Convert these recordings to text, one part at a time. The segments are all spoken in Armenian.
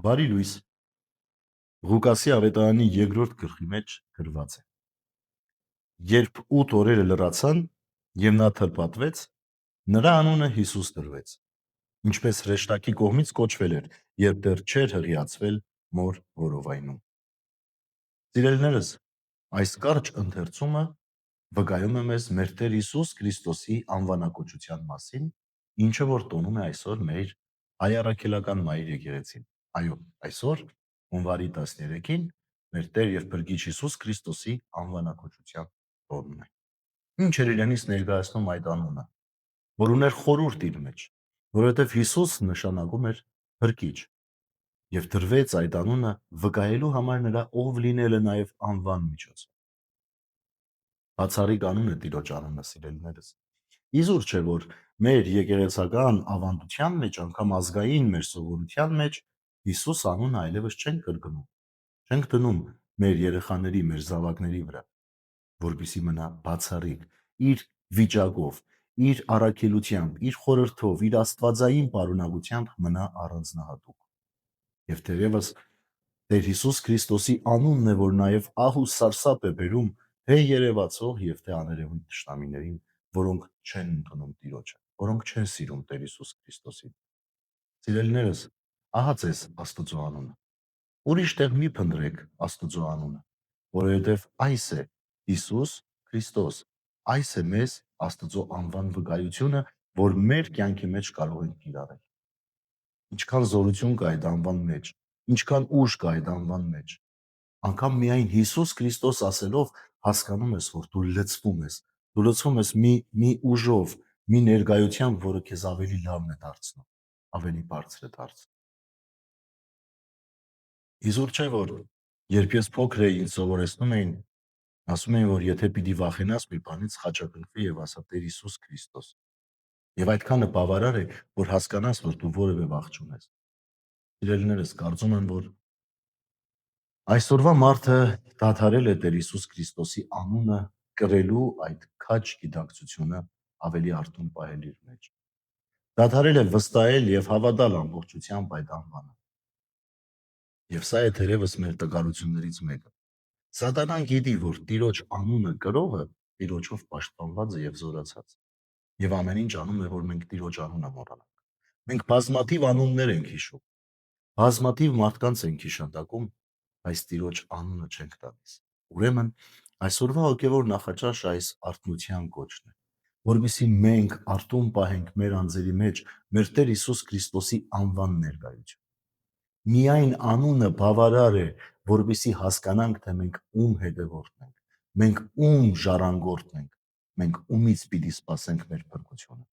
Բարի լույս։ Ղուկասի ավետարանի 2-րդ գլխի մեջ գրված է. Երբ 8 օրերը լրացան եւ նա թրպատվեց, նրա անունը Հիսուս դրվեց, ինչպես հրեշտակի կողմից կոչվել էր, երբ դեռ չէր հղիացվել մոր որովայնում։ Սիրելիներս, այս կարճ ընթերցումը վկայում է մեզ մեր Տեր Հիսուս Քրիստոսի անվանակոչության մասին, ինչը որ տոնում է այսօր մեր հայ առաքելական մայր եկեղեցին։ Այո, այսօր հունվարի 13-ին մեր Տեր եւ Փրկիչ Հիսուս Քրիստոսի անվանակոչության տոնն է։ Ինչ էր իրենից ներկայացնում այդ անունը, որ ուներ խորհուրդ իր մեջ, որովհետեւ Հիսուս նշանակում էր Փրկիչ, եւ դրվեց այդ անունը վկայելու համար նրա ով լինելը նաեւ անվան միջոցով։ Բացառիկ անուն է Տիրոջ անունը, սիրելիներս։ Իզուր չէ, որ մեր եկեղեցական ավանդության մեջ, անգամ ազգային մեր սովորության մեջ Հիսուս անունը այլևս չենք կրկնում։ Չենք դնում մեր երեխաների, մեր զավակների վրա, որպեսզի մնա բացառիկ, իր վիճակով, իր առաքելությամբ, իր խորհրդով, իր աստվածային պարունակությամբ մնա առանձնահատուկ։ Եվ թերևս Տեր Հիսուս Քրիստոսի անունն է, որ նաև ահ ու սարսափ է բերում թե երևացող եւ թե աներևույթ թշնամիներին, որոնք չեն ընդունում Տիրոջը, որոնք չեն սիրում Տեր Հիսուս Քրիստոսին։ Սիրելիներս, ահա ձեզ Աստծո անունը։ Ուրիշ տեղ մի փնտրեք Աստծո անունը, որովհետև այս է Հիսուս Քրիստոս, այս է մեզ Աստծո անվան վկայությունը, որ մեր կյանքի մեջ կարող ենք կիրառել։ Ինչքան զորություն կա այդ անվան մեջ, ինչքան ուժ կա այդ անվան մեջ։ Անկամ միայն Հիսուս Քրիստոս ասելով հասկանում ես, որ դու լցվում ես մի ուժով, մի ներկայությամբ, որը քեզ ավելի լավն է դարձնում, ավելի բարձր է դարձնում։ Իզուր չէ, որ երբ ես փոքր էի, ինձ սովորեցնում էին, ասում էին, որ եթե պիտի վախենաս մի բանից, խաչակնկվի եւ ասա Տեր Հիսուս Քրիստոս։ Եվ այդքանը բավարար է, որ հասկանաս, որ դու որևէ վախ չունես։ Սիրելիներս, կարծում եմ, որ այսօրվա մարդը դադարել է Տեր Հիսուս Քրիստոսի անունը կրելու այդ քաջ գիտակցությունը ավելի արթուն պահել իր մեջ։ Դադարել է վստահել եւ հավատալ ամբողջությամբ այդ անվանը։ Եվ սա է թերևս մեր տկարություններից մեկը։ Սատանան գիտի, որ Տիրոջ անունը կրողը Տիրոջով պաշտպանված է եւ զորացած։ Եվ ամեն ինչ անում է, որ մենք Տիրոջ անունը մոռանանք։ Մենք բազմաթիվ անուններ ենք հիշում, բազմաթիվ մարդկանց ենք հիշատակում, բայց Տիրոջ անունը չենք տալիս։ Ուրեմն այսօրվա հոգևոր նախաճաշը այս արթնության կոչն է, որովհետեւ մենք արթուն պահենք մեր անձերի մեջ մեր Տեր Հիսուս Քրիստոսի անվան ներկայություն։ Միայն անունը բավարար է, որպեսզի հասկանանք, թե մենք ում հետևորդն ենք, մենք ում ժառանգորդն ենք, մենք ումից պիտի սպասենք մեր փրկությունը։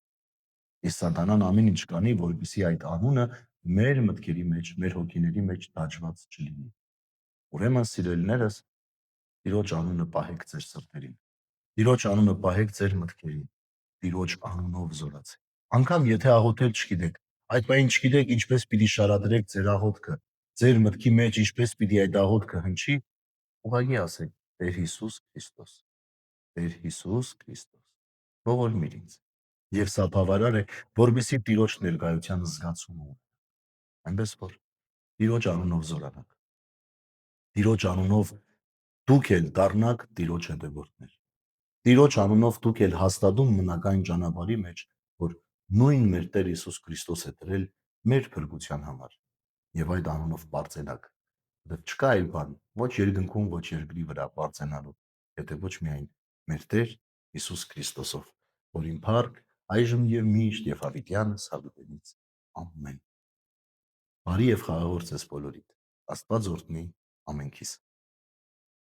Իսկ սատանան ամեն ինչ կանի, որպեսզի այդ անունը մեր մտքերի մեջ, մեր հոգիների մեջ դաջված չլինի։ Ուրեմն, սիրելիներս, Տիրոջ անունը պահեք ձեր սրտերին։ Տիրոջ անունը պահեք ձեր մտքերին։ Տիրոջ անունով զորացեք։ Անկամ եթե աղոթել չգիտեք, այդ բան չգիտեք ինչպես պիտի շարադրեք ձեր աղոթքը, ձեր մտքի մեջ ինչպես պիտի այդ աղոթքը հնչի, ուղղակի ասեք Տեր Հիսուս Քրիստոս, Տեր Հիսուս Քրիստոս, ողորմիր ինձ։ Եվ սա բավարար է, որպեսզի Տիրոջ ներկայության զգացում ունենաք։ Այնպես որ Տիրոջ անունով զորանաք։ Տիրոջ անունով դուք էլ դառնաք Տիրոջ հետևորդներ։ Տիրոջ անունով դուք էլ հաստատում մնաք այն ճանապարհի մեջ, որ նույն մեր Տեր Հիսուս Քրիստոս է դրել մեր փրկության համար։ Եվ այդ անունով բարձենաք։ Որտեղ չկա այլ բան, ոչ երկնքում, ոչ երկրի վրա բարձենալու, եթե ոչ միայն մեր Տեր Հիսուս Քրիստոսով, որին փառք այժմ եւ միշտ եւ հավիտյանս հավիտենից ամեն։ Բարի եւ խաղաղ օր ձեզ բոլորիդ։ Աստված օրհնի ամենքիս։